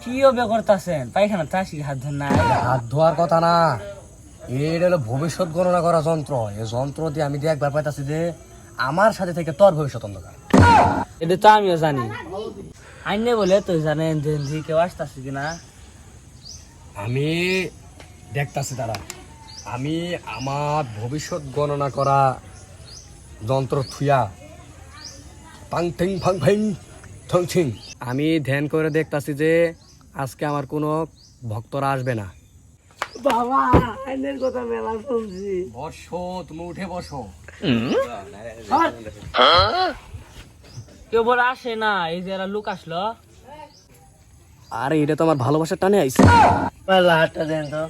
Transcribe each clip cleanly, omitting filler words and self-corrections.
কি হবে করতেছেন? পায়খানা চাষি হাত ধর নাই। হাত ধোয়ার কথা না, এটা হলো ভবিষ্যৎ গণনা করা যন্ত্র। এই যন্ত্র দিয়ে আমি দেখবার পাইতাছি যে আমার সাথে থেকে তোর ভবিষ্যৎ অন্ধকার। এটা তো আমিও জানি। আইনে বলে তুই জানেন যে কেউ আসতেছে কিনা। আমি দেখতাছি তারা, আমি আমার ভবিষ্যৎ গণনা করা যন্ত্র থুয়া পাং থিং ফাং ফিং থং ছিং আমি ধ্যান করে দেখতাছি যে আজকে আমার কোনো ভক্তরা আসবে না। বাবা আইনের কথা মেলা শুনছি। বসো, তুমি উঠে বসো। কেউ বলে আসে না, এই যে এরা লোক আসলো। আরে এটা তো আমার ভালোবাসার টানে আইছে। হাতটা দেন তো।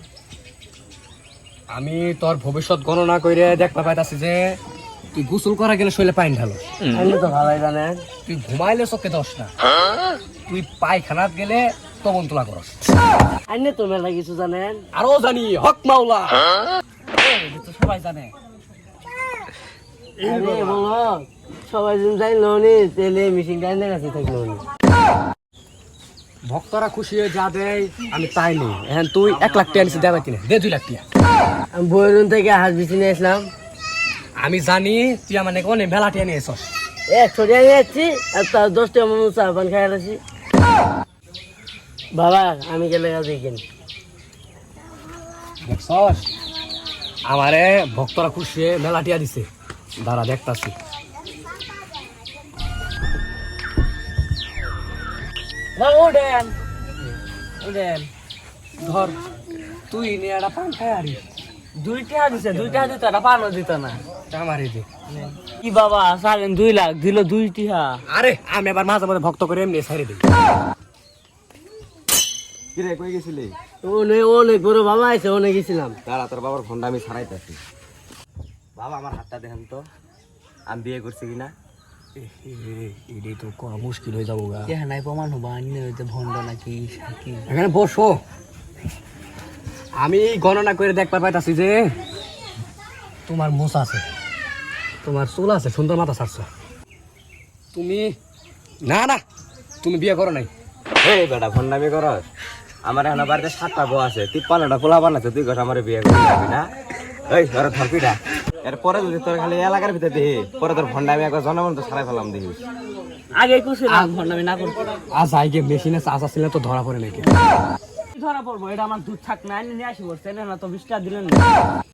আমি তোর ভবিষ্যৎ গণনা করে দেখতে পাইতাছি যে তুই গোসল করা গেলে শরীরে পানি ঢালো, আইনে তো ভালোই জানেন। তুই ঘুমাইলে চোখে দোষ না, তুই পায়খানাত গেলে তবন তোলা করস। আইনে তো মেলা কিছু জানেন। আরো জানি হক মাওলা। এটা তো সবাই জানে। বলো সবাই যদি যাইলো নি তেলে মিশিং গাইনের কাছে থাকলো নি। ভক্তরা খুশি হয়ে যা দেয় আমি তাই নেই। এখন তুই 1 লাখ টাকা নিচে দেবে কিনা, দে 2 লাখ টাকা। আমি বইরুন থেকে হাত বিছি নিয়ে আসলাম। আমি জানি তুই আমার নাকি অনেক মেলা টিয়া নিয়ে এসস। 100 টাকা নিয়ে আসছি আর তার 10 টাকা মতো চা পান খাই আসছি। বাবা আমি গেলে দেখেন দেখছস আমারে ভক্তরা খুশি হয়ে মেলা টিয়া দিছে। দাঁড়া দেখতাছি। উঠেন উঠেন। ধর তুই নিয়ে একটা পান খাই আরি 2 টাকা দিছে, 2 টাকা দিত না, পানও দিত না। আমারই দে। কি বাবা সারেন 2 লাখ দিল 2 টাকা। আরে আমি এবার মাঝে মাঝে ভক্ত করে এমনি ছাড়ে দিই। কিরে কই গেছিলি? অনেক বড় বাবা আছে, অনেক গেছিলাম। দাঁড়া, তোর বাবার ফোনটা আমি ছাড়াইতেছি। বাবা আমার হাতটা দেখেন তো, আমি বিয়ে করছি কিনা। এটাই তো করা মুশকিল হয়ে যাবো গা। নাই প্রমাণ হবো আইনে হইতে ভণ্ড নাকি সাকি। এখানে বসো। আমি গণনা করে দেখতে পাইতাছি যে তোমার মোচ আছে, তোমার চুল আছে, সুন্দর মাথা ছাড়ছ। তুমি না না তুমি বিয়ে করো নাই। এই বেটা ফোনটা করস? আমার এখন বাড়িতে 7টা বউ আছে, 53টা পোলা বানাচ্ছে, তুই কথা আমার বিয়ে করে যাবি না? এই তোর ধরপিটা এরপরে যদি তোর খালি এলাকার ভিতরে দেখি, পরে তোর ফোনটা আমি একবার জনমন তো ছাড়াই ফেলাম দেখিস। আগে কুছিলাম ভণ্ড আমি না করবো। আজ আইগে মেশিনে চাষ আসলে তো ধরা পড়ে নাকি। ধরা পড়বো, এটা আমার দুধ থাক না, নিয়ে আসি বলছেন না তো 20 টাকা দিলেন না।